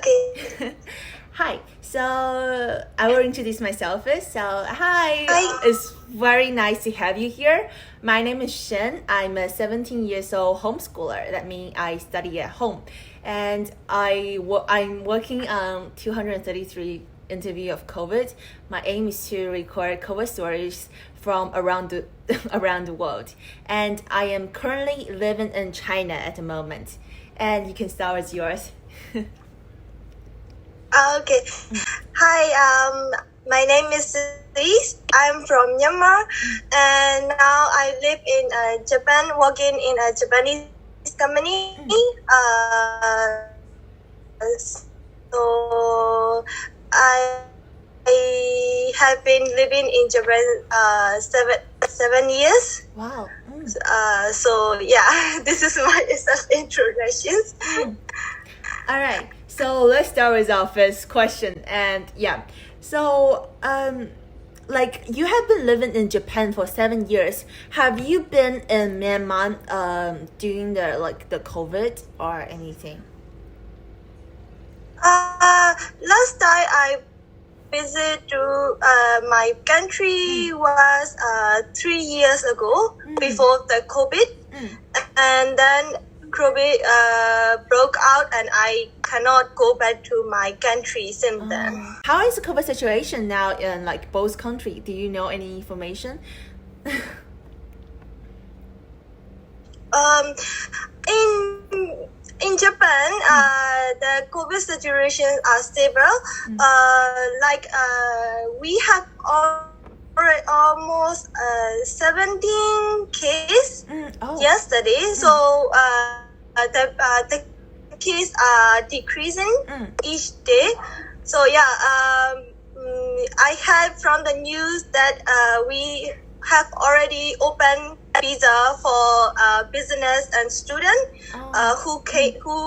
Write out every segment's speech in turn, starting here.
Okay. Hi. So I will introduce myself first. So hi. Hi. It's very nice to have you here. My name is Shen. I'm a 17 years old homeschooler. That means I study at home, and I'm working on 233 interview of COVID. My aim is to record COVID stories from around the around the world, and I am currently living in China at the moment. And you can start with yours. Okay. Hi. My name is Lise. I'm from Myanmar, and now I live in Japan, working in a Japanese company. So I have been living in Japan seven years. Wow. So yeah, this is my introduction. All right. So let's start with our first question. And yeah, so like you have been living in Japan for 7 years. Have you been in Myanmar during the COVID or anything? Last time I visited to my country was 3 years ago before the COVID, and then COVID broke out, and I cannot go back to my country since then. How is the COVID situation now in like both countries? Do you know any information? In Japan, the COVID situations are stable. We have almost 17 cases yesterday. So the cases are decreasing each day. So yeah, I heard from the news that we have already opened visa for business and students who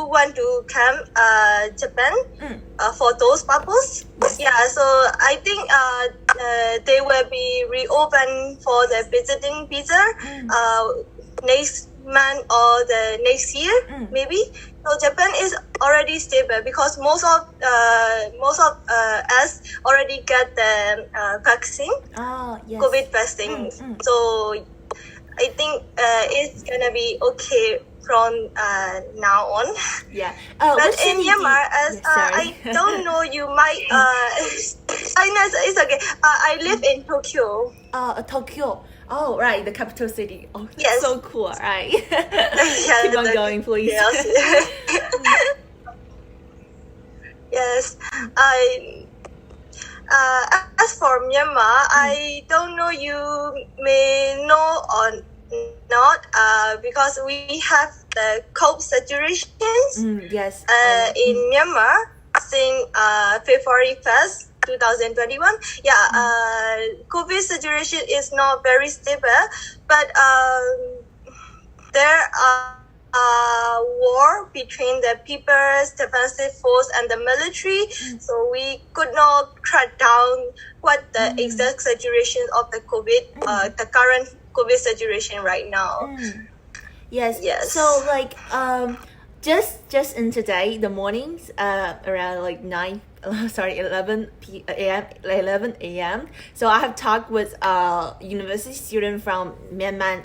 want to come Japan for those purposes. Yeah, so I think they will be reopened for the visiting visa next month or the next year maybe. So Japan is already stable because most of us already got the vaccine, COVID vaccine. So I think it's gonna be okay from now on. Yeah. But in Myanmar, as I don't know, you might. It's okay. I live in Tokyo. Tokyo. Oh, right, the capital city. Oh, that's Yes. so cool, right? Yeah, Keep on going, please. Yes. Yes. As for Myanmar, I don't know you may know or not because we have the COVID situations Yes. in Myanmar since February 1st, 2021. Yeah, COVID situation is not very stable, but there are war between the People's Defensive Force and the military, so we could not track down what the exact situation of the COVID, the current COVID situation right now. Yes. Yes. So like just in today, the mornings around like 11 a.m. So I have talked with a university student from Myanmar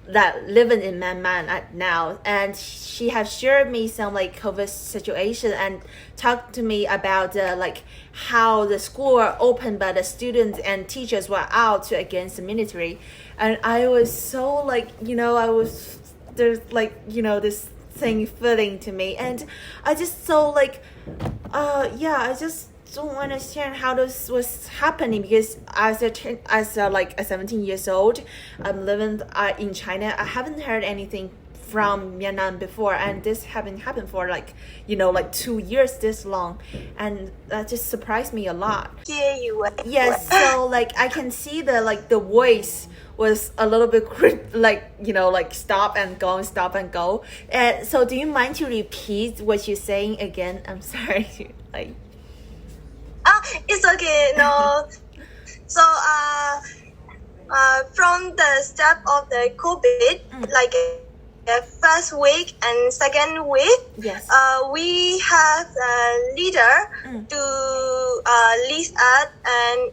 that living in Myanmar now, and she has shared me some like COVID situation and talked to me about like how the school were open but the students and teachers were out against the military, and I was so like there's like this thing feeling to me, and I just so like I just don't understand how this was happening, because as a 17 years old, I'm living in China. I haven't heard anything from Myanmar before, and this haven't happened for like 2 years this long, and that just surprised me a lot. Hear you. Yes, so like I can see the voice was a little bit stop and go. So do you mind to repeat what you're saying again? I'm sorry. It's okay. No. So from the start of the COVID, like first week and second week, Yes. We have a leader to lead us, and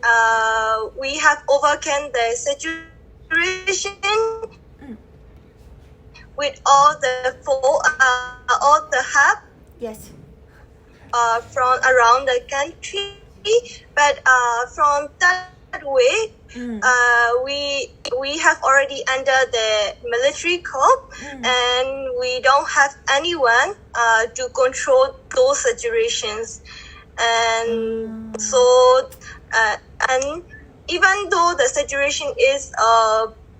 we have overcome the situation with all the help Yes. from around the country. But from that way, we have already under the military coup, and we don't have anyone to control those situations. And so and even though the situation is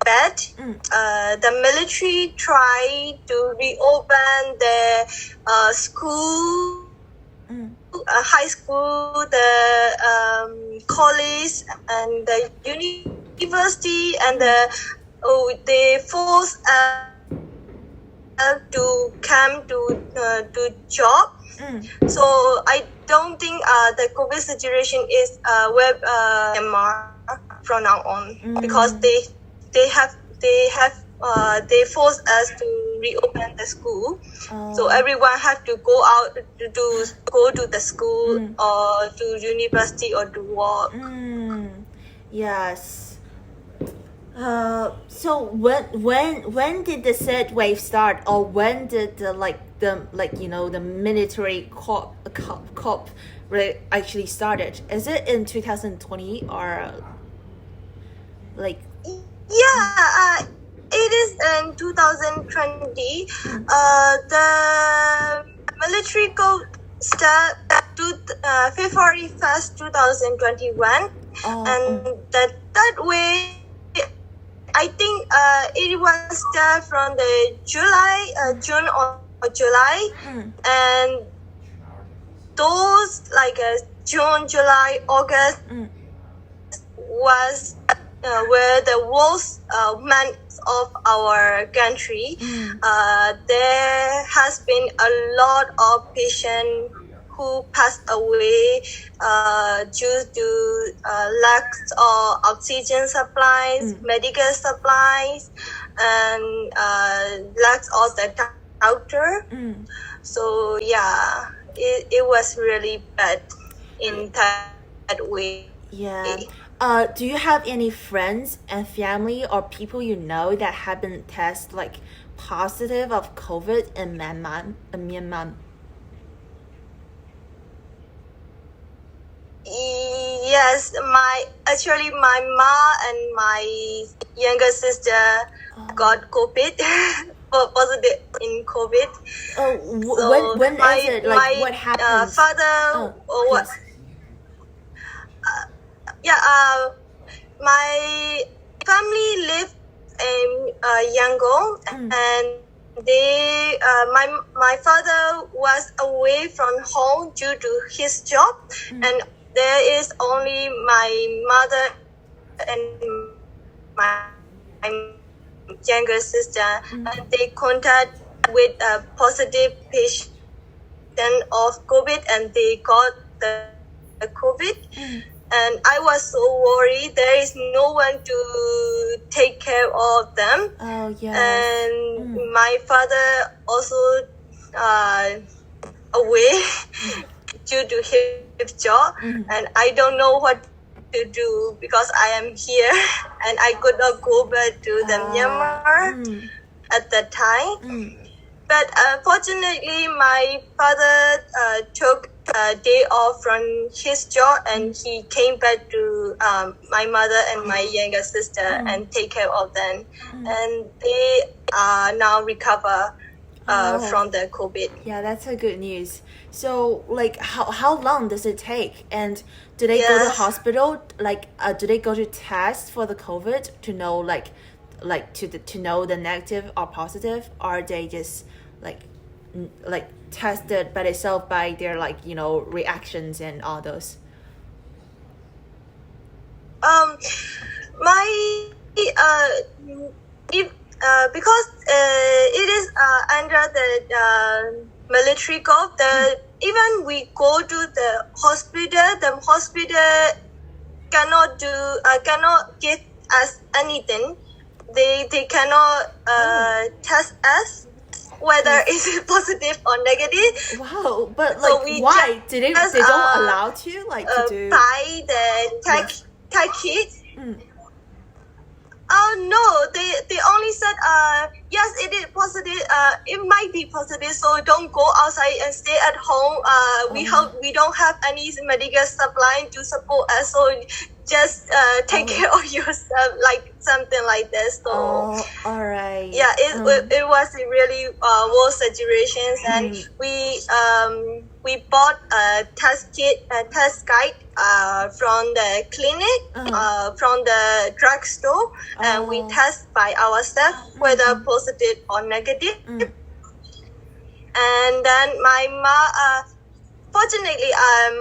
bad, the military try to reopen the school, high school, the college, and the university, and they force to come to job. So I don't think the COVID situation is where Myanmar from now on, because they force us to reopen the school. So everyone have to go out to go to the school or to university or to work. Yes. So when did the third wave start, or when did the military cop really actually started? Is it in 2020 or like? Yeah, it is in 2020. The military coup start to February 1st, 2021, and that way, I think it was start from the June or July, and those June, July, August was where the worst months of our country. There has been a lot of patients who passed away due to lack of oxygen supplies, medical supplies, and lack of the doctor. So yeah, it was really bad in that way. Yeah. Do you have any friends and family or people you know that have been tested positive of COVID in Myanmar? Yes, my mom and my younger sister got COVID, positive in COVID. Oh, when is it? What happened? Father, what? My family live in Yangon, and my father was away from home due to his job, and there is only my mother and my younger sister, and they contact with a positive patient of COVID, and they got the COVID. And I was so worried. There is no one to take care of them. Oh, yeah. And my father also away due to his job. And I don't know what to do because I am here and I could not go back to the Myanmar at that time. But fortunately, my father took a day off from his job, and he came back to my mother and my younger sister and take care of them. And they are now recover from the COVID. Yeah, that's a good news. So, how long does it take? And do they go to hospital? Do they go to test for the COVID to know, to know the negative or positive, or they just tested by themselves by their reactions and all those? Because it is under the military code, even we go to the hospital cannot give us anything they cannot test us whether is it positive or negative. Wow, but So like we why did they just, don't allow to like to do? buy the tech kit. Oh no, they only said yes, it is positive. It might be positive, so don't go outside and stay at home. We don't have any medical supply to support us, so just take care of yourself, like something like this. So all right. yeah, it was a really worse situations, and we bought a test kit, a test guide from the clinic, from the drugstore, and we test by ourselves whether positive or negative. And then fortunately,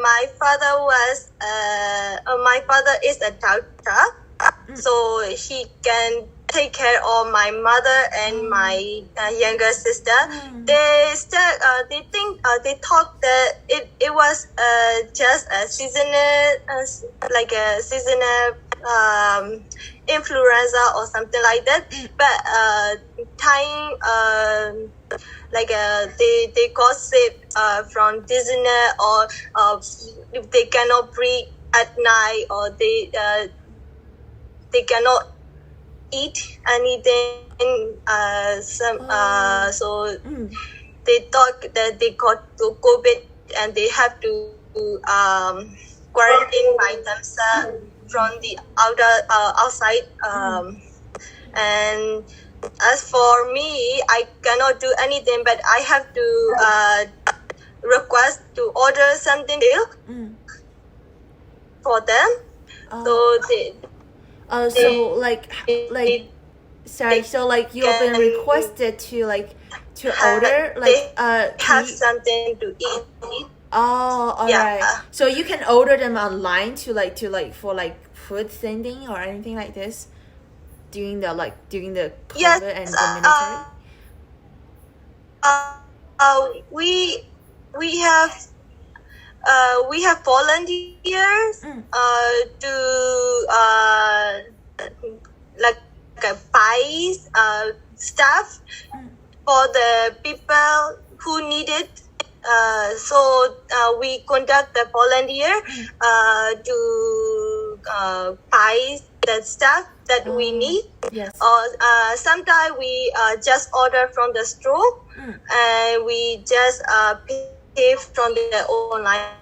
my father is a doctor, so he can take care of my mother and my younger sister. They thought that it was just a seasonal, like a seasonal influenza or something like that. But time like they got sick from dizziness, or if they cannot breathe at night, or they cannot eat anything. So they thought that they got to COVID and they have to quarantine by themselves from the outside. And as for me, I cannot do anything, but I have to request to order something for them. So so sorry, so like you've been requested to order have something to eat. Oh, all right. So you can order them online for food sending or anything like this during the COVID Yes, and the military. We have volunteers to buy stuff for the people who need it. So we conduct the volunteer to buy the stuff that we need. Yes. Or sometimes we just order from the store, and we just pay from the online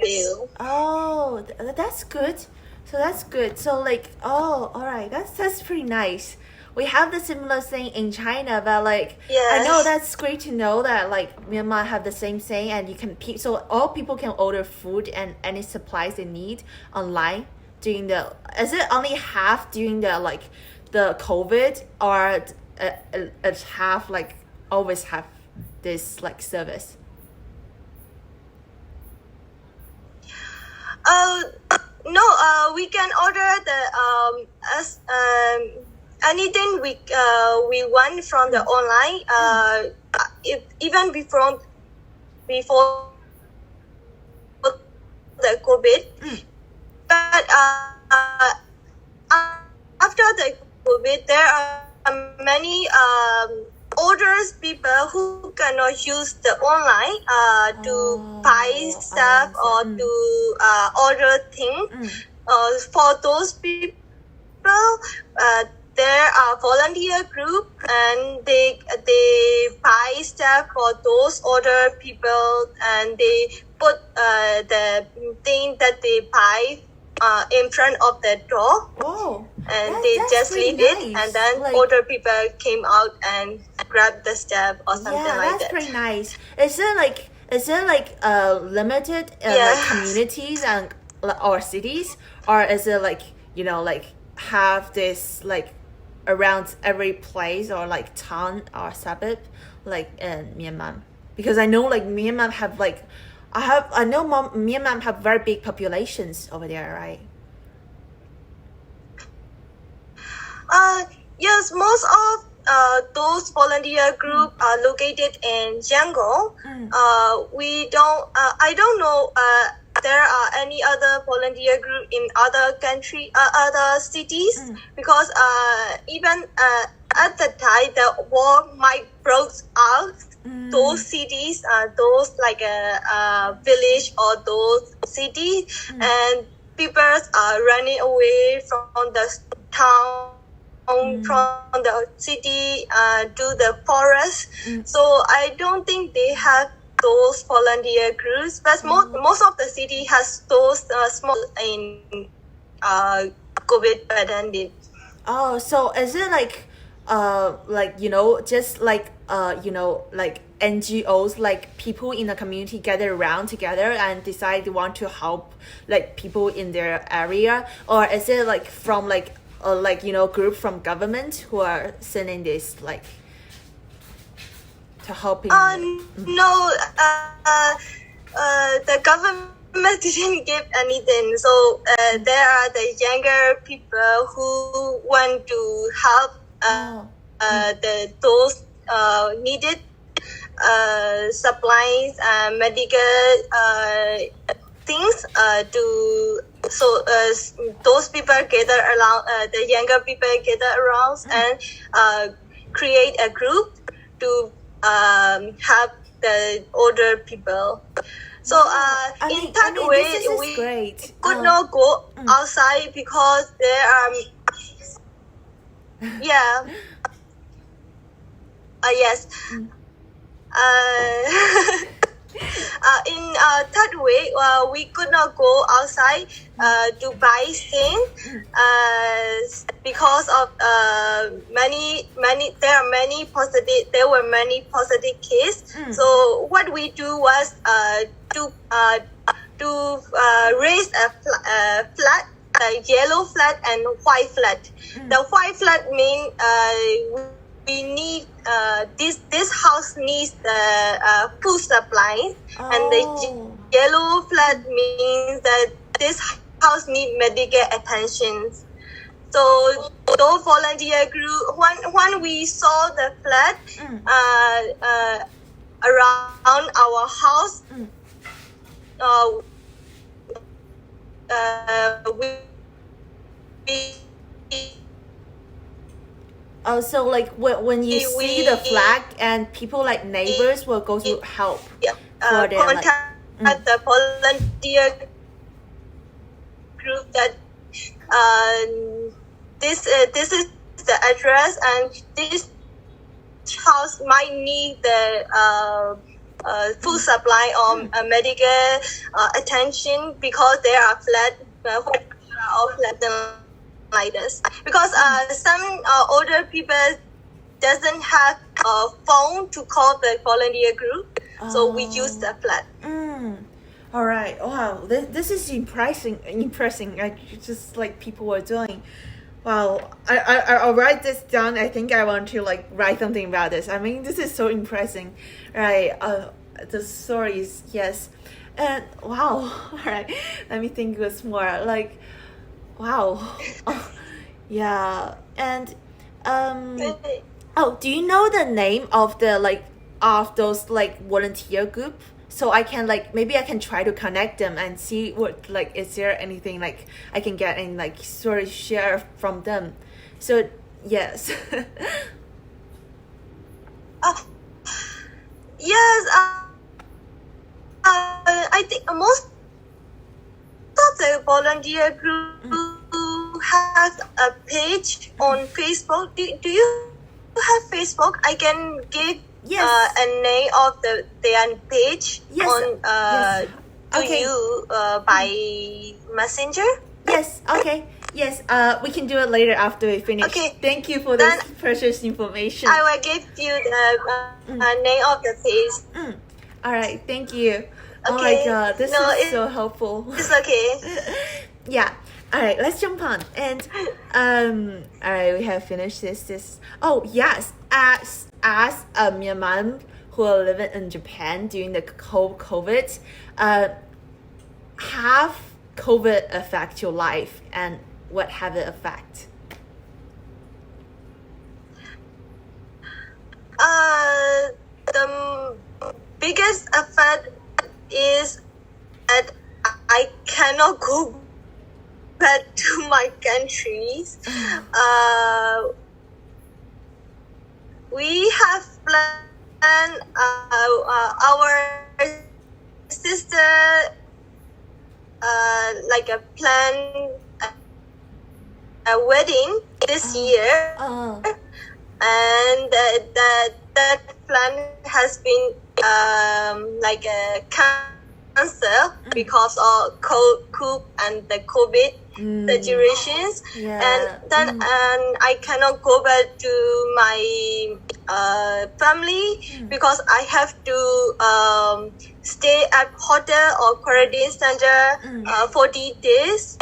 bill. Oh, that's good. So that's good. So all right, that's pretty nice. We have the similar thing in China, but I know that's great to know that Myanmar have the same thing, and you can so all people can order food and any supplies they need online during is it only half during the COVID, or it's half always have this service? No, we can order the anything we want from the online. Even before the COVID, but after the COVID, there are many orders people who cannot use the online to buy stuff or to order things. For those people, there are volunteer group, and they buy stuff for those older people, and they put the thing that they buy in front of the door. Oh, and they just leave it, and then older people came out and grabbed the stuff or something like that. Yeah, that's pretty nice. Is it limited communities and or cities, or is it have this around every place or town or suburb in Myanmar? Because I know Myanmar have Myanmar have very big populations over there, right? Yes, most of those volunteer group are located in jungle. I don't know there are any other volunteer group in other other cities, because even at the time the war might broke out, those cities, those like a village or those cities, and people are running away from the town, from the city to the forest. So I don't think they have those volunteer groups, but most of the city has those small in COVID pandemic. Oh, so is it like just like like NGOs, like people in the community gather around together and decide they want to help like people in their area, or is it like from like group from government who are sending this like to helping? No, the government didn't give anything. So there are the younger people who want to help those needed supplies, medical things to. So those people gather around, the younger people gather around and create a group to help the older people. So in that way, we great. could not go outside because there are yes. In that way, we could not go outside to buy things because of there were many positive cases. So what we do was to raise a flag, a yellow flag and white flag. The white flag means we need this house needs the food supply, and the yellow flag means that this house needs medical attention. So those volunteer group, when we saw the flag around our house, we so like when you see the flag and people like neighbors will go to help for their contact the volunteer group that this is the address and this house might need the food supply or medical attention because they are flat like this, because some older people doesn't have a phone to call the volunteer group, so we use the flat. All right. Wow, this is impressing. I just like people were doing. Wow, I'll write this down. I think I want to like write something about this. I mean, this is so impressing, right? The stories, yes, and wow. All right, let me think was more like. Wow. Yeah. And do you know the name of the of those like volunteer group? So I can maybe I can try to connect them and see what is there anything I can get and sort of share from them. So yes. Yes. I think most of the volunteer group has a page on Facebook. Do you have Facebook? I can give a name of their page on to you by messenger. Yes. Okay. Yes. We can do it later after we finish. Okay. Thank you for this precious information. I will give you the name of the page. All right. Thank you. Okay. Oh my God, this is so helpful. It's okay. Yeah. All right, let's jump on. And all right, we have finished this. Oh yes, as a Myanmar who are living in Japan during the COVID, have COVID affect your life, and what have it affect? The biggest effect is that I cannot go back to my countries. We have planned our sister like a plan a wedding this year, and that plan has been like a cancel because of coup and the COVID situations, and then and I cannot go back to my family because I have to stay at hotel or quarantine center 40 days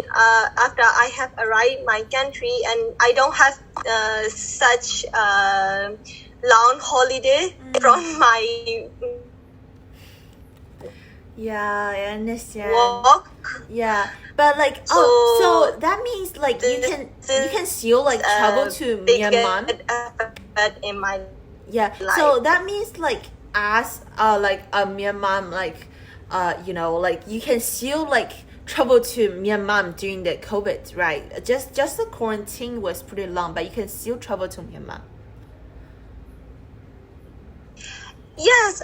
after I have arrived my country, and I don't have such long holiday from my I understand. work. Yeah, but like so that means like you can still like travel to Myanmar. In my life. So that means like as like a Myanmar like you know like you can still like travel to Myanmar during the COVID, right? Just the quarantine was pretty long, but you can still travel to Myanmar. Yes,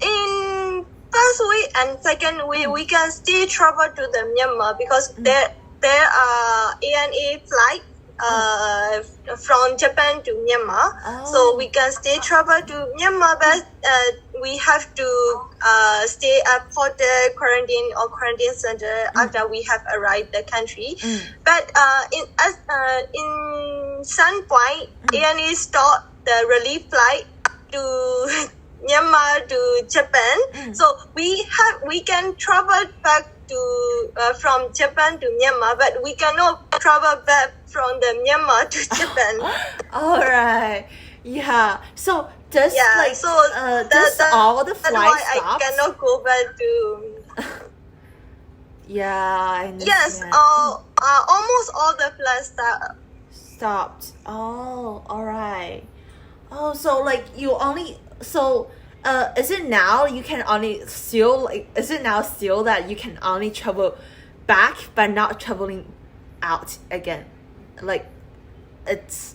in first week and second week we can still travel to the Myanmar because there are ANA flight from Japan to Myanmar, so we can still travel to Myanmar, but we have to stay at hotel quarantine center after we have arrived the country. But in some point, ANA stopped the relief flight to Myanmar to Japan, so we can travel back to from Japan to Myanmar, but we cannot travel back from the Myanmar to Japan. All right. Yeah. So does like does all the flights why stop? I cannot go back to. I understand. Yes. Almost all the flights stopped. Oh, all right. Oh, so like you only is it now you can only still like is it now still that you can only travel back but not traveling out again? Like it's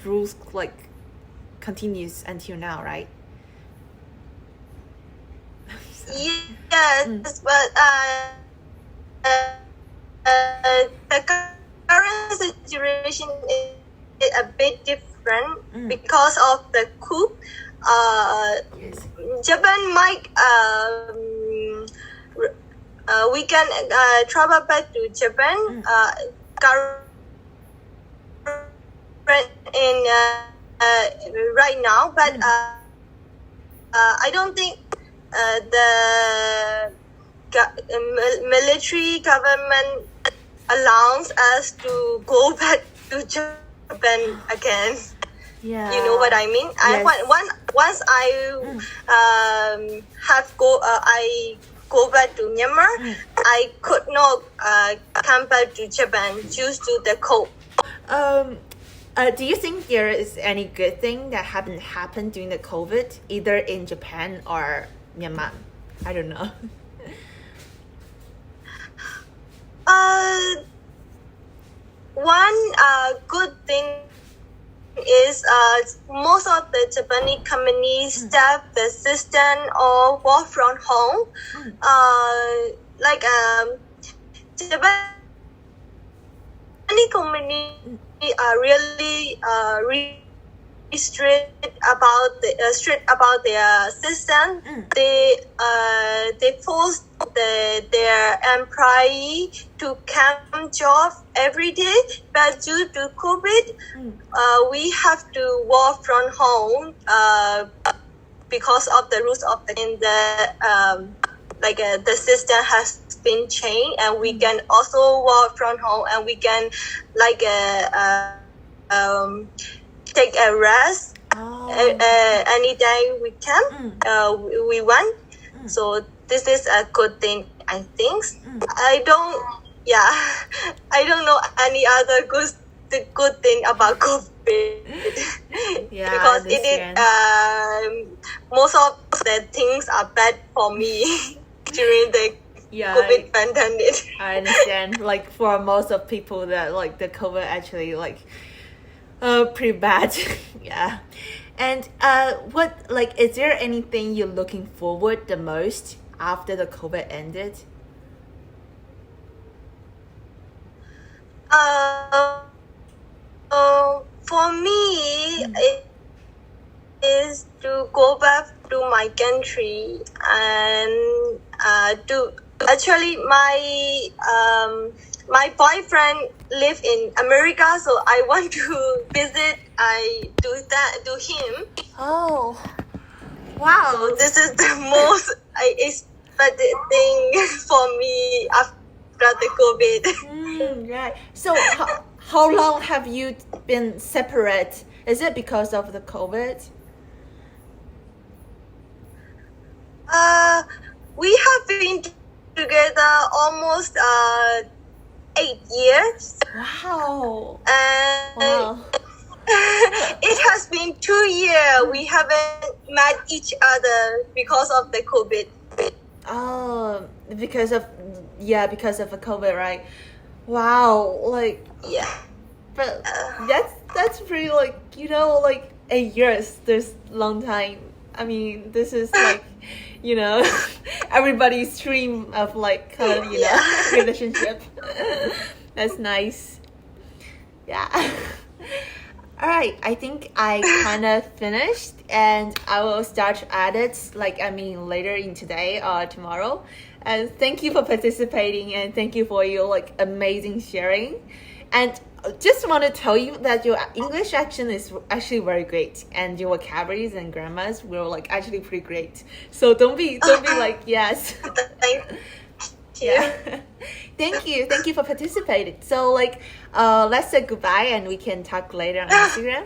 rules like continues until now, right? Yes, but the current situation is a bit different because of the coup. Japan might we can travel back to Japan in right now, but I don't think the military government allows us to go back to Japan again. Yeah, you know what I mean. Yes. Once I I go back to Myanmar, I could not come back to Japan due to the cold. Do you think there is any good thing that happened during the COVID, either in Japan or Myanmar? I don't know. One good thing is most of the Japanese companies staff the assistant or work from home. Like Japanese company are really strict about their system. They force their employee to come job every day, but due to COVID, we have to work from home because of the rules of the system has been changed, and we can also work from home, and we can take a rest anytime we can, we want. So this is a good thing, I think. I don't know any other good thing about COVID. Yeah, because I it is understand. most of the things are bad for me during the Yeah, COVID pandemic. I understand. Like for most of people that like the COVID actually like pretty bad. Yeah. And what like is there anything you're looking forward the most after the COVID ended? For me, it is to go back to my country and to actually my boyfriend live in America, so I want to visit. I do that to him. Oh, wow! So this is the most I expected thing for me after the COVID. Right. So how long have you been separate? Is it because of the COVID? We have been together almost 8 years. Wow. And Wow. it has been 2 years we haven't met each other because of the COVID. Oh, because of the COVID, right? Wow, like Yeah. but that's pretty like like 8 years. There's long time. I mean, this is like everybody's dream of like kind of relationship. That's nice. Yeah. All right, I think I kind of finished, and I will start to edit later in today or tomorrow. And thank you for participating, and thank you for your like amazing sharing. And just want to tell you that your English accent is actually very great, and your vocabularies and grammars were like actually pretty great. So don't be like yes. Thank you. Yeah. Thank you for participating. So let's say goodbye, and we can talk later on Instagram.